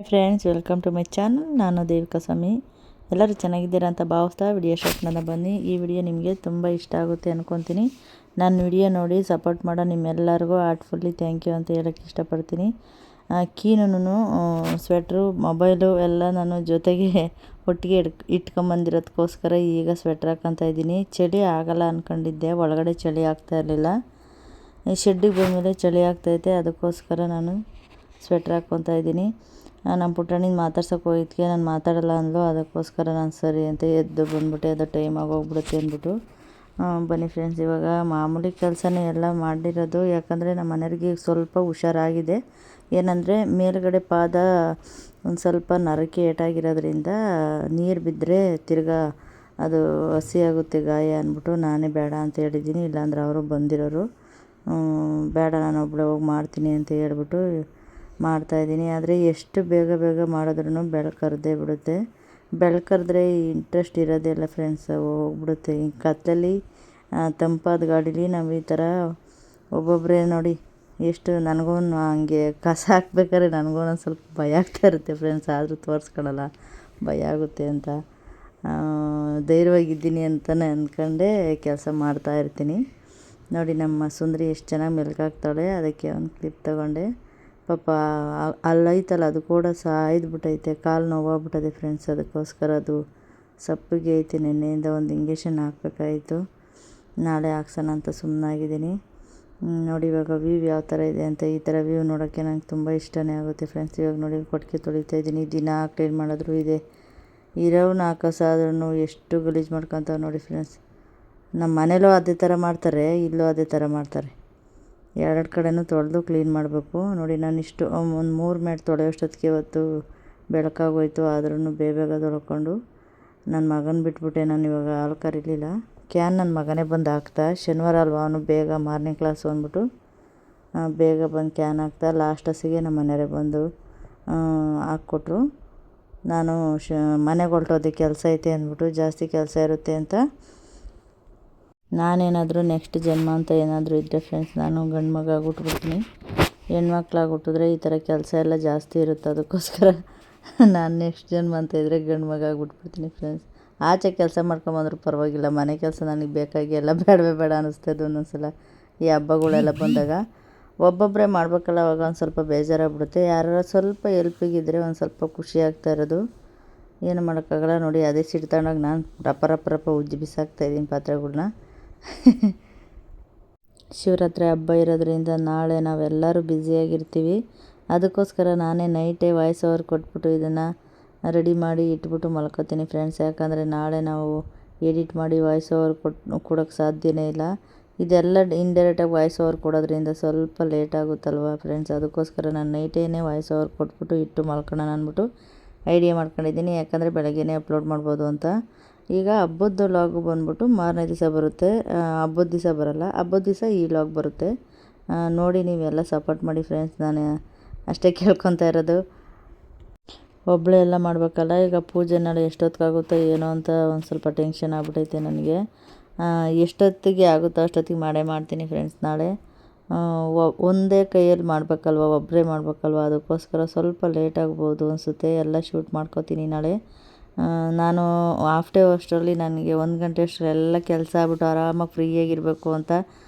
Friends, welcome to my channel. ನಾನು ದೇವಿಕಾ ಸ್ವಾಮಿ. ಎಲ್ಲರೂ ಚೆನ್ನಾಗಿದ್ದೀರಾ ಅಂತ ಭಾವಿಸ್ತಾ ವಿಡಿಯೋ ಸ್ಟಾರ್ಟ್ ಬನ್ನಿ. ಈ ವಿಡಿಯೋ ನಿಮಗೆ ತುಂಬ ಇಷ್ಟ ಆಗುತ್ತೆ ಅಂದ್ಕೊತೀನಿ. ನಾನು ವಿಡಿಯೋ ನೋಡಿ ಸಪೋರ್ಟ್ ಮಾಡೋ ನಿಮ್ಮೆಲ್ಲರಿಗೂ ಹಾರ್ಟ್ಫುಲ್ಲಿ ಥ್ಯಾಂಕ್ ಯು ಅಂತ ಹೇಳೋಕ್ಕೆ ಇಷ್ಟಪಡ್ತೀನಿ. ಕೀನೂ ಸ್ವೆಟ್ರು, ಮೊಬೈಲು ಎಲ್ಲ ನಾನು ಜೊತೆಗೆ ಒಟ್ಟಿಗೆ ಇಟ್ಕೊಂಬಂದಿರೋದಕ್ಕೋಸ್ಕರ ಈಗ ಸ್ವೆಟ್ರ್ ಹಾಕ್ಕೊತಾ ಇದ್ದೀನಿ. ಚಳಿ ಆಗಲ್ಲ ಅಂದ್ಕೊಂಡಿದ್ದೆ, ಒಳಗಡೆ ಚಳಿ ಆಗ್ತಾ ಇರಲಿಲ್ಲ. ಶೆಡ್ಡಿಗೆ ಬಂದಮೇಲೆ ಚಳಿ ಆಗ್ತೈತೆ, ಅದಕ್ಕೋಸ್ಕರ ನಾನು ಸ್ವೆಟ್ರ್ ಹಾಕ್ಕೊತಾ ಇದ್ದೀನಿ. ನಮ್ಮ ಪುಟ್ಟಣ್ಣಿನ ಮಾತಾಡ್ಸೋಕೆ ಹೋಗಿದ್ದಕ್ಕೆ ನಾನು ಮಾತಾಡಲ್ಲ ಅಂದ್ಲು, ಅದಕ್ಕೋಸ್ಕರ ನಾನು ಸರಿ ಅಂತ ಎದ್ದು ಬಂದ್ಬಿಟ್ಟೆ. ಅದು ಟೈಮ್ ಆಗೋಗ್ಬಿಡುತ್ತೆ ಅಂದ್ಬಿಟ್ಟು ಬನ್ನಿ ಫ್ರೆಂಡ್ಸ್, ಇವಾಗ ಮಾಮೂಲಿ ಕೆಲಸನೇ ಎಲ್ಲ ಮಾಡಿರೋದು. ಯಾಕಂದರೆ ನಮ್ಮ ಮನೆಯವ್ರಿಗೆ ಸ್ವಲ್ಪ ಹುಷಾರಾಗಿದೆ. ಏನಂದರೆ ಮೇಲ್ಗಡೆ ಪಾದ ಒಂದು ಸ್ವಲ್ಪ ನರಕ್ಕೆ ಏಟಾಗಿರೋದ್ರಿಂದ ನೀರು ಬಿದ್ದರೆ ತಿರ್ಗಾ ಅದು ಹಸಿಯಾಗುತ್ತೆ ಗಾಯ ಅಂದ್ಬಿಟ್ಟು ನಾನೇ ಬೇಡ ಅಂತ ಹೇಳಿದ್ದೀನಿ. ಇಲ್ಲಾಂದ್ರೆ ಅವರು ಬಂದಿರೋರು, ಬೇಡ ನಾನು ಒಬ್ಬಳೇ ಹೋಗಿ ಮಾಡ್ತೀನಿ ಅಂತ ಹೇಳ್ಬಿಟ್ಟು ಮಾಡ್ತಾಯಿದ್ದೀನಿ. ಆದರೆ ಎಷ್ಟು ಬೇಗ ಬೇಗ ಮಾಡಿದ್ರೂ ಬೆಳಕರ್ದೇ ಬಿಡುತ್ತೆ. ಬೆಳಕರಿದ್ರೆ ಇಂಟ್ರೆಸ್ಟ್ ಇರೋದೇ ಇಲ್ಲ ಫ್ರೆಂಡ್ಸ್, ಹೋಗ್ಬಿಡುತ್ತೆ. ಈ ಕತ್ತಲಲ್ಲಿ ತಂಪಾದ ಗಾಡೀಲಿ ನಾವು ಈ ಥರ ಒಬ್ಬೊಬ್ಬರೇ ನೋಡಿ ಎಷ್ಟು. ನನಗೂ ಹಂಗೆ ಕಸ ಹಾಕ್ಬೇಕಾದ್ರೆ ನನಗೂ ಒಂದು ಸ್ವಲ್ಪ ಭಯ ಆಗ್ತಾ ಇರುತ್ತೆ ಫ್ರೆಂಡ್ಸ್, ಆದರೂ ತೋರಿಸ್ಕೊಳಲ್ಲ, ಭಯ ಆಗುತ್ತೆ ಅಂತ. ಧೈರ್ಯವಾಗಿದ್ದೀನಿ ಅಂತಲೇ ಅಂದ್ಕೊಂಡೇ ಕೆಲಸ ಮಾಡ್ತಾಯಿರ್ತೀನಿ. ನೋಡಿ ನಮ್ಮ ಸುಂದರಿ ಎಷ್ಟು ಚೆನ್ನಾಗಿ ಮೆಲ್ಕಾಗ್ತಾಳೆ. ಅದಕ್ಕೆ ಒಂದು ಕ್ಲಿಪ್ ತಗೊಂಡೆ. ಪಾಪ ಅಲ್ಲೈತಲ್ಲ, ಅದು ಕೂಡ ಸಾಯ್ದುಬಿಟ್ಟೈತೆ, ಕಾಲು ನೋವಾಗ್ಬಿಟ್ಟದೆ ಫ್ರೆಂಡ್ಸ್. ಅದಕ್ಕೋಸ್ಕರ ಅದು ಸಪ್ಪಗೆ ಐತೆ. ನಿನ್ನೆಯಿಂದ ಒಂದು ಇಂಜೆಕ್ಷನ್ ಹಾಕಬೇಕಾಯಿತು, ನಾಳೆ ಹಾಕ್ಸೋಣ ಅಂತ ಸುಮ್ಮನಾಗಿದ್ದೀನಿ. ನೋಡಿ ಇವಾಗ ವ್ಯೂ ಯಾವ ಥರ ಇದೆ ಅಂತ. ಈ ಥರ ವ್ಯೂ ನೋಡೋಕ್ಕೆ ನಂಗೆ ತುಂಬ ಇಷ್ಟನೇ ಆಗುತ್ತೆ ಫ್ರೆಂಡ್ಸ್. ಇವಾಗ ನೋಡಿ ಕೊಟ್ಟಿಗೆ ತೊಳಿತಾ ಇದ್ದೀನಿ. ದಿನ ಕ್ಲೀನ್ ಮಾಡಿದ್ರು ಇದೆ, ಇರೋವ್ನ ಕಸ ಆದ್ರೂ ಎಷ್ಟು ಗಲೀಜು ಮಾಡ್ಕೊತಾವೆ ನೋಡಿ ಫ್ರೆಂಡ್ಸ್. ನಮ್ಮ ಮನೇಲೂ ಅದೇ ಥರ ಮಾಡ್ತಾರೆ, ಇಲ್ಲೂ ಅದೇ ಥರ ಮಾಡ್ತಾರೆ. ಎರಡು ಕಡೆನೂ ತೊಳೆದು ಕ್ಲೀನ್ ಮಾಡಬೇಕು. ನೋಡಿ ನಾನು ಇಷ್ಟು ಒಂದು 3 ಮ್ಯಾಟ್ ತೊಳೆಯೋಷ್ಟೊತ್ತಿಗೆ ಇವತ್ತು ಬೆಳಕಾಗೋಯ್ತು. ಆದ್ರೂ ಬೇಗ ತೊಳ್ಕೊಂಡು ನನ್ನ ಮಗನ ಬಿಟ್ಬಿಟ್ಟೆ. ನಾನು ಇವಾಗ ಹಾಲು ಕರೀಲಿಲ್ಲ, ಕ್ಯಾನ್ ನನ್ನ ಮಗನೇ ಬಂದು ಹಾಕ್ತಾ. ಶನಿವಾರ ಅಲ್ವಾ, ಅವನು ಬೇಗ ಮಾರ್ನಿಂಗ್ ಕ್ಲಾಸು ಅಂದ್ಬಿಟ್ಟು ಬೇಗ ಬಂದು ಕ್ಯಾನ್ ಹಾಕ್ತಾ. ಲಾಸ್ಟಸ್ಸಿಗೆ ನಮ್ಮ ಮನೆಯವರೇ ಬಂದು ಹಾಕ್ಕೊಟ್ರು. ನಾನು ಮನೆಗೆ ಹೊರಟೋದೆ, ಕೆಲಸ ಐತೆ ಅಂದ್ಬಿಟ್ಟು, ಜಾಸ್ತಿ ಕೆಲಸ ಇರುತ್ತೆ ಅಂತ. ನಾನೇನಾದರೂ ನೆಕ್ಸ್ಟ್ ಜನ್ಮ ಅಂತ ಏನಾದರೂ ಇದ್ದರೆ ಫ್ರೆಂಡ್ಸ್, ನಾನು ಗಂಡು ಮಗ ಹುಟ್ಬಿಡ್ತೀನಿ. ಹೆಣ್ಮಕ್ಳಾಗಿ ಹುಟ್ಟಿದ್ರೆ ಈ ಥರ ಕೆಲಸ ಎಲ್ಲ ಜಾಸ್ತಿ ಇರುತ್ತೆ. ಅದಕ್ಕೋಸ್ಕರ ನಾನು ನೆಕ್ಸ್ಟ್ ಜನ್ಮ ಅಂತ ಇದ್ದರೆ ಗಂಡು ಮಗ ಹುಟ್ಬಿಡ್ತೀನಿ ಫ್ರೆಂಡ್ಸ್. ಆಚೆ ಕೆಲಸ ಮಾಡ್ಕೊಂಬಂದ್ರೂ ಪರವಾಗಿಲ್ಲ, ಮನೆ ಕೆಲಸ ನನಗೆ ಬೇಕಾಗಿ ಎಲ್ಲ ಬೇಡವೇ ಬೇಡ ಅನ್ನಿಸ್ತದೆ ಒಂದೊಂದ್ಸಲ. ಈ ಹಬ್ಬಗಳೆಲ್ಲ ಬಂದಾಗ ಒಬ್ಬೊಬ್ಬರೇ ಮಾಡಬೇಕಲ್ಲ, ಅವಾಗ ಒಂದು ಸ್ವಲ್ಪ ಬೇಜಾರಾಗ್ಬಿಡುತ್ತೆ. ಯಾರು ಸ್ವಲ್ಪ ಹೆಲ್ಪಿಗಿದ್ದರೆ ಒಂದು ಸ್ವಲ್ಪ ಖುಷಿ ಆಗ್ತಾ ಇರೋದು. ಏನು ಮಾಡೋಕ್ಕಾಗಲ್ಲ. ನೋಡಿ ಅದೇ ಸಿಟ್ಟು ತಗೊಂಡಾಗ ನಾನು ರಪ್ಪ ಉಜ್ಜಿ ಬಿಸಾಕ್ತಾಯಿದ್ದೀನಿ ಪಾತ್ರೆಗಳ್ನ. ಶಿವರಾತ್ರಿ ಹಬ್ಬ ಇರೋದ್ರಿಂದ ನಾಳೆ ನಾವೆಲ್ಲರೂ ಬ್ಯುಸಿಯಾಗಿರ್ತೀವಿ. ಅದಕ್ಕೋಸ್ಕರ ನಾನೇ ನೈಟೇ ವಾಯ್ಸ್ ಓವರ್ ಕೊಟ್ಬಿಟ್ಟು ಇದನ್ನು ರೆಡಿ ಮಾಡಿ ಇಟ್ಬಿಟ್ಟು ಮಲ್ಕೋತೀನಿ ಫ್ರೆಂಡ್ಸ್. ಯಾಕಂದರೆ ನಾಳೆ ನಾವು ಎಡಿಟ್ ಮಾಡಿ ವಾಯ್ಸ್ ಓವರ್ ಕೊಡೋಕ್ಕೆ ಸಾಧ್ಯನೇ ಇಲ್ಲ. ಇದೆಲ್ಲ ಇಂಡೈರೆಕ್ಟಾಗಿ ವಾಯ್ಸ್ ಓವರ್ ಕೊಡೋದ್ರಿಂದ ಸ್ವಲ್ಪ ಲೇಟ್ ಆಗುತ್ತಲ್ವ ಫ್ರೆಂಡ್ಸ್. ಅದಕ್ಕೋಸ್ಕರ ನಾನು ನೈಟೇನೇ ವಾಯ್ಸ್ ಓವರ್ ಕೊಟ್ಬಿಟ್ಟು ಇಟ್ಟು ಮಲ್ಕೊಳ್ಳೋಣ ಅಂದ್ಬಿಟ್ಟು ಐಡಿಯಾ ಮಾಡ್ಕೊಂಡಿದ್ದೀನಿ. ಯಾಕಂದರೆ ಬೆಳಗ್ಗೆನೇ ಅಪ್ಲೋಡ್ ಮಾಡ್ಬೋದು ಅಂತ. ಈಗ ಹಬ್ಬದ ಲಾಗು ಬಂದ್ಬಿಟ್ಟು ಮಾರನೇ ದಿವಸ ಬರುತ್ತೆ, ಹಬ್ಬದ ದಿವಸ ಬರೋಲ್ಲ. ಹಬ್ಬದ ದಿವಸ ಈ ಲಾಗ್ ಬರುತ್ತೆ. ನೋಡಿ ನೀವೆಲ್ಲ ಸಪೋರ್ಟ್ ಮಾಡಿ ಫ್ರೆಂಡ್ಸ್. ನಾನು ಅಷ್ಟೇ ಕೇಳ್ಕೊತಾ ಇರೋದು. ಒಬ್ಬಳೇ ಎಲ್ಲ ಮಾಡಬೇಕಲ್ಲ. ಈಗ ಪೂಜೆ ನಾಳೆ ಎಷ್ಟೊತ್ತಿಗಾಗುತ್ತೋ ಏನೋ ಅಂತ ಒಂದು ಸ್ವಲ್ಪ ಟೆನ್ಷನ್ ಆಗ್ಬಿಟ್ಟೈತೆ ನನಗೆ. ಎಷ್ಟೊತ್ತಿಗೆ ಆಗುತ್ತೋ ಅಷ್ಟೊತ್ತಿಗೆ ಮಾಡ್ತೀನಿ ಫ್ರೆಂಡ್ಸ್. ನಾಳೆ ಒಂದೇ ಕೈಯಲ್ಲಿ ಮಾಡಬೇಕಲ್ವ, ಒಬ್ಬರೇ ಮಾಡಬೇಕಲ್ವ, ಅದಕ್ಕೋಸ್ಕರ ಸ್ವಲ್ಪ ಲೇಟ್ ಆಗ್ಬೋದು ಅನಿಸುತ್ತೆ. ಎಲ್ಲ ಶೂಟ್ ಮಾಡ್ಕೋತೀನಿ ನಾಳೆ. ನಾನು ಹಾಫ್ ಡೇ ಅಷ್ಟರಲ್ಲಿ ನನಗೆ 1 ಗಂಟೆ ಅಷ್ಟರಲ್ಲಿ ಎಲ್ಲ ಕೆಲಸ ಆಗ್ಬಿಟ್ಟು ಆರಾಮಾಗಿ ಫ್ರೀಯಾಗಿರಬೇಕು ಅಂತ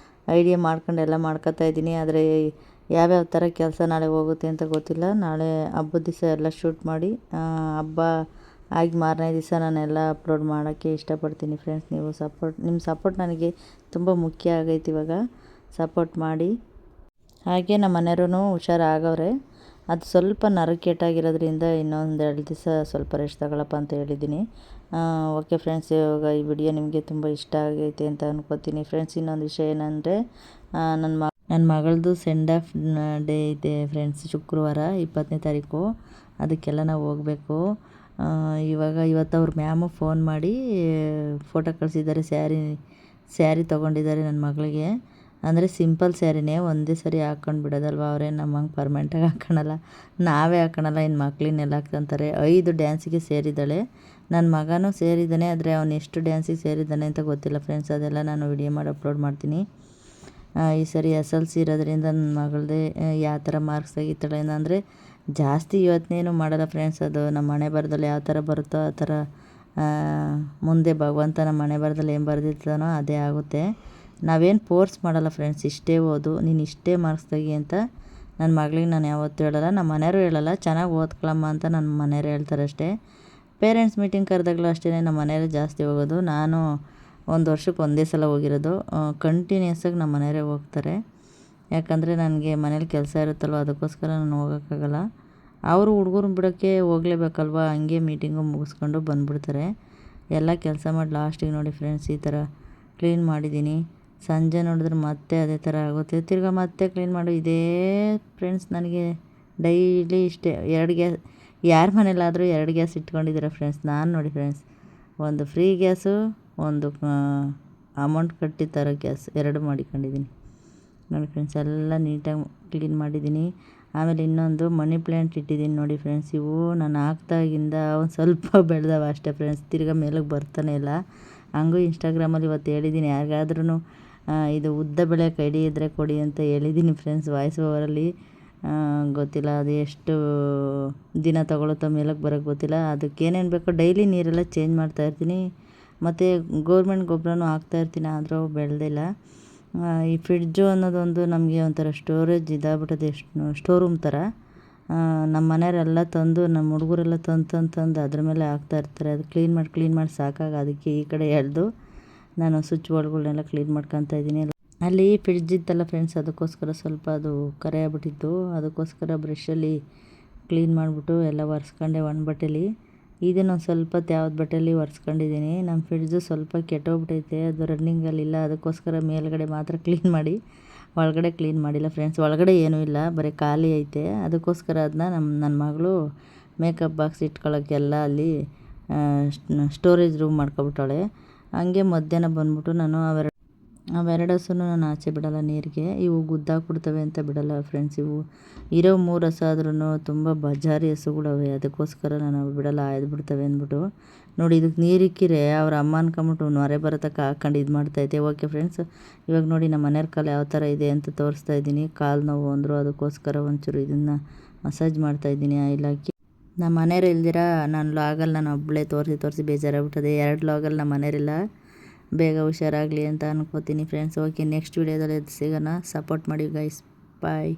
ಐಡಿಯಾ ಮಾಡ್ಕೊಂಡು ಎಲ್ಲ ಮಾಡ್ಕೊತಾ ಇದ್ದೀನಿ. ಆದರೆ ಯಾವ್ಯಾವ ಥರ ಕೆಲಸ ನಾಳೆ ಹೋಗುತ್ತೆ ಅಂತ ಗೊತ್ತಿಲ್ಲ. ನಾಳೆ ಹಬ್ಬದ ದಿವಸ ಎಲ್ಲ ಶೂಟ್ ಮಾಡಿ ಹಬ್ಬ ಆಗಿ ಮಾರನೇ ದಿವಸ ನಾನೆಲ್ಲ ಅಪ್ಲೋಡ್ ಮಾಡೋಕ್ಕೆ ಇಷ್ಟಪಡ್ತೀನಿ ಫ್ರೆಂಡ್ಸ್. ನಿಮ್ಮ ಸಪೋರ್ಟ್ ನನಗೆ ತುಂಬ ಮುಖ್ಯ ಆಗೈತೆ. ಇವಾಗ ಸಪೋರ್ಟ್ ಮಾಡಿ. ಹಾಗೆ ನಮ್ಮ ಮನೆಯವ್ರೂ ಹುಷಾರಾಗವ್ರೆ. ಅದು ಸ್ವಲ್ಪ ನರಕ್ಕೆ ಏಟಾಗಿರೋದ್ರಿಂದ ಇನ್ನೊಂದು 2 ದಿವಸ ಸ್ವಲ್ಪ ರೆಸ್ಟ್ ತಗೊಳಪ್ಪ ಅಂತ ಹೇಳಿದ್ದೀನಿ. ಓಕೆ ಫ್ರೆಂಡ್ಸ್, ಇವಾಗ ಈ ವಿಡಿಯೋ ನಿಮಗೆ ತುಂಬ ಇಷ್ಟ ಆಗೈತೆ ಅಂತ ಅನ್ಕೋತೀನಿ ಫ್ರೆಂಡ್ಸ್. ಇನ್ನೊಂದು ವಿಷಯ ಏನಂದರೆ, ನನ್ನ ಮಗಳದ್ದು ಸೆಂಡ್ ಆಫ್ ಡೇ ಇದೆ ಫ್ರೆಂಡ್ಸ್, ಶುಕ್ರವಾರ 20ನೇ ತಾರೀಕು. ಅದಕ್ಕೆಲ್ಲ ನಾವು ಹೋಗಬೇಕು. ಇವತ್ತು ಅವ್ರ ಮ್ಯಾಮು ಫೋನ್ ಮಾಡಿ ಫೋಟೋ ಕಳಿಸಿದ್ದಾರೆ. ಸ್ಯಾರಿ ತೊಗೊಂಡಿದ್ದಾರೆ ನನ್ನ ಮಗಳಿಗೆ. ಅಂದರೆ ಸಿಂಪಲ್ ಸ್ಯಾರಿನೇ, ಒಂದೇ ಸರಿ ಹಾಕ್ಕೊಂಡು ಬಿಡೋದಲ್ವ. ಅವ್ರೇನು ನಮ್ಮಂಗೆ ಪರ್ಮನೆಂಟಾಗಿ ಹಾಕ್ಕೊಳಲ್ಲ, ನಾವೇ ಹಾಕ್ಕೊಳಲ್ಲ, ಇನ್ನು ಮಕ್ಳಿನೆಲ್ಲ ಹಾಕ್ಕೊಂತಾರೆ. 5 ಡ್ಯಾನ್ಸಿಗೆ ಸೇರಿದ್ದಾಳೆ. ನನ್ನ ಮಗನೂ ಸೇರಿದ್ದಾನೆ, ಆದರೆ ಅವನು ಎಷ್ಟು ಡ್ಯಾನ್ಸಿಗೆ ಸೇರಿದ್ದಾನೆ ಅಂತ ಗೊತ್ತಿಲ್ಲ ಫ್ರೆಂಡ್ಸ್. ಅದೆಲ್ಲ ನಾನು ವಿಡಿಯೋ ಮಾಡಿ ಅಪ್ಲೋಡ್ ಮಾಡ್ತೀನಿ. ಈ ಸರಿ SLC ಇರೋದ್ರಿಂದ ನನ್ನ ಮಗಳದೇ ಯಾವ ಥರ ಮಾರ್ಕ್ಸ್ ತೆಗಿತಾಳೆ ಅಂದರೆ ಜಾಸ್ತಿ ಯೋಚನೆಯೂ ಮಾಡಲ್ಲ ಫ್ರೆಂಡ್ಸ್. ಅದು ನಮ್ಮ ಹಣೆ ಬರದಲ್ಲಿ ಯಾವ ಥರ ಬರುತ್ತೋ ಆ ಥರ ಮುಂದೆ ಭಗವಂತ ನಮ್ಮ ಹಣೆ ಬರದಲ್ಲಿ ಏನು ಬರೆದಿರ್ತಾನೋ ಅದೇ ಆಗುತ್ತೆ. ನಾವೇನು ಫೋರ್ಸ್ ಮಾಡಲ್ಲ ಫ್ರೆಂಡ್ಸ್, ಇಷ್ಟೇ ಓದು, ನೀನು ಇಷ್ಟೇ ಮಾರ್ಕ್ಸ್ ತೆಗಿ ಅಂತ ನನ್ನ ಮಗಳಿಗೆ ನಾನು ಯಾವತ್ತೂ ಹೇಳಲ್ಲ, ನಮ್ಮ ಮನೆಯವರು ಹೇಳಲ್ಲ. ಚೆನ್ನಾಗಿ ಓದ್ಕೊಳಮ್ಮ ಅಂತ ನನ್ನ ಮನೆಯವ್ರು ಹೇಳ್ತಾರೆ ಅಷ್ಟೇ. ಪೇರೆಂಟ್ಸ್ ಮೀಟಿಂಗ್ ಕರೆದಾಗಲೂ ಅಷ್ಟೇ ನಮ್ಮ ಮನೆಯವರೇ ಜಾಸ್ತಿ ಹೋಗೋದು. ನಾನು ಒಂದು ವರ್ಷಕ್ಕೆ ಒಂದೇ ಸಲ ಹೋಗಿರೋದು. ಕಂಟಿನ್ಯೂಸಾಗಿ ನಮ್ಮ ಮನೆಯವರೇ ಹೋಗ್ತಾರೆ. ಯಾಕಂದರೆ ನನಗೆ ಮನೇಲಿ ಕೆಲಸ ಇರುತ್ತಲ್ವ, ಅದಕ್ಕೋಸ್ಕರ ನಾನು ಹೋಗೋಕ್ಕಾಗಲ್ಲ. ಅವರು ಹುಡುಗರನ್ನ ಬಿಡೋಕ್ಕೆ ಹೋಗಲೇಬೇಕಲ್ವ, ಹಂಗೆ ಮೀಟಿಂಗು ಮುಗಿಸ್ಕೊಂಡು ಬಂದುಬಿಡ್ತಾರೆ. ಎಲ್ಲ ಕೆಲಸ ಮಾಡಿ ಲಾಸ್ಟಿಗೆ ನೋಡಿ ಫ್ರೆಂಡ್ಸ್ ಈ ಥರ ಕ್ಲೀನ್ ಮಾಡಿದ್ದೀನಿ. ಸಂಜೆ ನೋಡಿದ್ರೆ ಮತ್ತೆ ಅದೇ ಥರ ಆಗುತ್ತೆ, ತಿರ್ಗಾ ಮತ್ತೆ ಕ್ಲೀನ್ ಮಾಡು. ಇದೇ ಫ್ರೆಂಡ್ಸ್ ನನಗೆ ಡೈಲಿ ಇಷ್ಟೇ. 2 ಗ್ಯಾಸ್, ಯಾರ ಮನೇಲಾದರೂ 2 ಗ್ಯಾಸ್ ಇಟ್ಕೊಂಡಿದ್ದೀರ ಫ್ರೆಂಡ್ಸ್? ನಾನು ನೋಡಿ ಫ್ರೆಂಡ್ಸ್, ಒಂದು ಫ್ರೀ ಗ್ಯಾಸು, ಒಂದು ಅಮೌಂಟ್ ಕಟ್ಟಿ ತರೋ ಗ್ಯಾಸ್ 2 ಮಾಡಿಕೊಂಡಿದ್ದೀನಿ ನೋಡಿ ಫ್ರೆಂಡ್ಸ್. ಎಲ್ಲ ನೀಟಾಗಿ ಕ್ಲೀನ್ ಮಾಡಿದ್ದೀನಿ. ಆಮೇಲೆ ಇನ್ನೊಂದು ಮನಿ ಪ್ಲ್ಯಾಂಟ್ ಇಟ್ಟಿದ್ದೀನಿ ನೋಡಿ ಫ್ರೆಂಡ್ಸ್. ಇವು ನಾನು ಹಾಕ್ದಾಗಿಂದ ಒಂದು ಸ್ವಲ್ಪ ಬೆಳೆದವ ಅಷ್ಟೇ ಫ್ರೆಂಡ್ಸ್, ತಿರ್ಗಾ ಮೇಲಕ್ಕೆ ಬರ್ತಾನೆ ಇಲ್ಲ. ಹಂಗೂ ಇನ್ಸ್ಟಾಗ್ರಾಮಲ್ಲಿ ಇವತ್ತು ಹೇಳಿದ್ದೀನಿ, ಯಾರಿಗಾದ್ರೂ ಇದು ಉದ್ದ ಬೆಳೆಯೋಕೆ ಐಡಿ ಇದ್ದರೆ ಕೊಡಿ ಅಂತ ಹೇಳಿದ್ದೀನಿ ಫ್ರೆಂಡ್ಸ್. ವಾಯ್ಸ್ ಓವರಲ್ಲಿ ಗೊತ್ತಿಲ್ಲ ಅದು ಎಷ್ಟು ದಿನ ತೊಗೊಳುತ್ತೋ ಮೇಲಕ್ಕೆ ಬರೋಕ್ಕೆ ಗೊತ್ತಿಲ್ಲ. ಅದಕ್ಕೆ ಏನೇನು ಬೇಕೋ ಡೈಲಿ ನೀರೆಲ್ಲ ಚೇಂಜ್ ಮಾಡ್ತಾಯಿರ್ತೀನಿ, ಮತ್ತು ಗೋರ್ಮೆಂಟ್ ಗೊಬ್ಬರನೂ ಹಾಕ್ತಾಯಿರ್ತೀನಿ, ಆದರೂ ಬೆಳೆದಿಲ್ಲ. ಈ ಫ್ರಿಡ್ಜು ಅನ್ನೋದೊಂದು ನಮಗೆ ಒಂಥರ ಸ್ಟೋರೇಜ್ ಇದಾಗ್ಬಿಟ್ಟದೆ, ಸ್ಟೋರ್ ರೂಮ್ ಥರ. ನಮ್ಮ ಮನೆಯವರೆಲ್ಲ ತಂದು, ನಮ್ಮ ಹುಡುಗರೆಲ್ಲ ತಂದು ಅದ್ರ ಮೇಲೆ ಹಾಕ್ತಾಯಿರ್ತಾರೆ. ಅದು ಕ್ಲೀನ್ ಮಾಡಿ ಸಾಕಾಗಿ ಅದಕ್ಕೆ ಈ ಕಡೆ ಎಳೆದು ನಾನು ಸ್ವಿಚ್ ಬೋರ್ಡ್ಗಳನ್ನೆಲ್ಲ ಕ್ಲೀನ್ ಮಾಡ್ಕೊತಾ ಇದ್ದೀನಿ. ಅಲ್ಲಿ ಫ್ರಿಡ್ಜ್ ಇತ್ತಲ್ಲ ಫ್ರೆಂಡ್ಸ್, ಅದಕ್ಕೋಸ್ಕರ ಸ್ವಲ್ಪ ಅದು ಕರೆ ಆಗ್ಬಿಟ್ಟಿತ್ತು. ಅದಕ್ಕೋಸ್ಕರ ಬ್ರಷಲ್ಲಿ ಕ್ಲೀನ್ ಮಾಡಿಬಿಟ್ಟು ಎಲ್ಲ ಒರೆಸ್ಕೊಂಡೆ ಒಂದು ಬಟ್ಟೆಲಿ. ಇದನ್ನೊಂದು ಸ್ವಲ್ಪ ಯಾವ್ದು ಬಟ್ಟೆಯಲ್ಲಿ ಒರೆಸ್ಕೊಂಡಿದ್ದೀನಿ. ನಮ್ಮ ಫ್ರಿಡ್ಜು ಸ್ವಲ್ಪ ಕೆಟ್ಟೋಗ್ಬಿಟ್ಟೈತೆ, ಅದು ರನ್ನಿಂಗಲ್ಲಿಲ್ಲ. ಅದಕ್ಕೋಸ್ಕರ ಮೇಲ್ಗಡೆ ಮಾತ್ರ ಕ್ಲೀನ್ ಮಾಡಿ, ಒಳಗಡೆ ಕ್ಲೀನ್ ಮಾಡಿಲ್ಲ ಫ್ರೆಂಡ್ಸ್. ಒಳಗಡೆ ಏನೂ ಇಲ್ಲ, ಬರೀ ಖಾಲಿ ಐತೆ. ಅದಕ್ಕೋಸ್ಕರ ಅದನ್ನ ನನ್ನ ಮಗಳು ಮೇಕಪ್ ಬಾಕ್ಸ್ ಇಟ್ಕೊಳ್ಳೋಕ್ಕೆಲ್ಲ ಅಲ್ಲಿ ಸ್ಟೋರೇಜ್ ರೂಮ್ ಮಾಡ್ಕೊಬಿಟ್ಟಾಳೆ. ಹಂಗೆ ಮಧ್ಯಾಹ್ನ ಬಂದ್ಬಿಟ್ಟು ನಾನು ಅವೆರಡು ಹಸುನು ನಾನು ಆಚೆ ಬಿಡಲ್ಲ ನೀರಿಗೆ, ಇವು ಗುದ್ದಾಕ್ಬಿಡ್ತವೆ ಅಂತ ಬಿಡಲ್ಲ ಫ್ರೆಂಡ್ಸ್. ಇವು ಇರೋ 3 ಹಸು ಆದ್ರೂ ತುಂಬ ಬಜಾರಿ ಹಸುಗಳವೆ, ಅದಕ್ಕೋಸ್ಕರ ನಾನು ಬಿಡಲ್ಲ, ಬಿಡ್ತವೆ ಅಂದ್ಬಿಟ್ಟು. ನೋಡಿ ಇದಕ್ಕೆ ನೀರಿಕ್ಕಿರೆ ಅವ್ರ ಅಮ್ಮ ಅನ್ಕೊಂಬಿಟ್ಟು ನೊರೆ ಬರೋತಕ್ಕ ಹಾಕೊಂಡು ಇದು ಮಾಡ್ತೈತೆ. ಓಕೆ ಫ್ರೆಂಡ್ಸ್, ಇವಾಗ ನೋಡಿ ನಮ್ಮ ಮನೆಯವ್ರ ಕಾಲು ಯಾವ ಥರ ಇದೆ ಅಂತ ತೋರಿಸ್ತಾ ಇದ್ದೀನಿ. ಕಾಲು ನೋವು ಅಂದರು, ಅದಕ್ಕೋಸ್ಕರ ಒಂಚೂರು ಇದನ್ನು ಮಸಾಜ್ ಮಾಡ್ತಾಯಿದ್ದೀನಿ ಆಯಿಲ್ ಹಾಕಿ. ನಮ್ಮ ಮನೆಯವ್ರು ಇಲ್ದಿರ ನಾನು ಲಾಗಲ್ಲಿ ನಾನು ಒಬ್ಬಳೇ ತೋರಿಸಿ ಬೇಜಾರಾಗ್ಬಿಟ್ಟದೆ. 2 ಲಾಗಲ್ಲಿ ನಮ್ಮ ಮನೆಯವರೆಲ್ಲ ಬೇಗ ಹುಷಾರಾಗಲಿ ಅಂತ ಅನ್ಕೋತೀನಿ ಫ್ರೆಂಡ್ಸ್. ಓಕೆ, ನೆಕ್ಸ್ಟ್ ವೀಡಿಯೋದಲ್ಲಿ ಸಿಗೋಣ. ಸಪೋರ್ಟ್ ಮಾಡಿ ಗೈಸ್, ಬಾಯ್.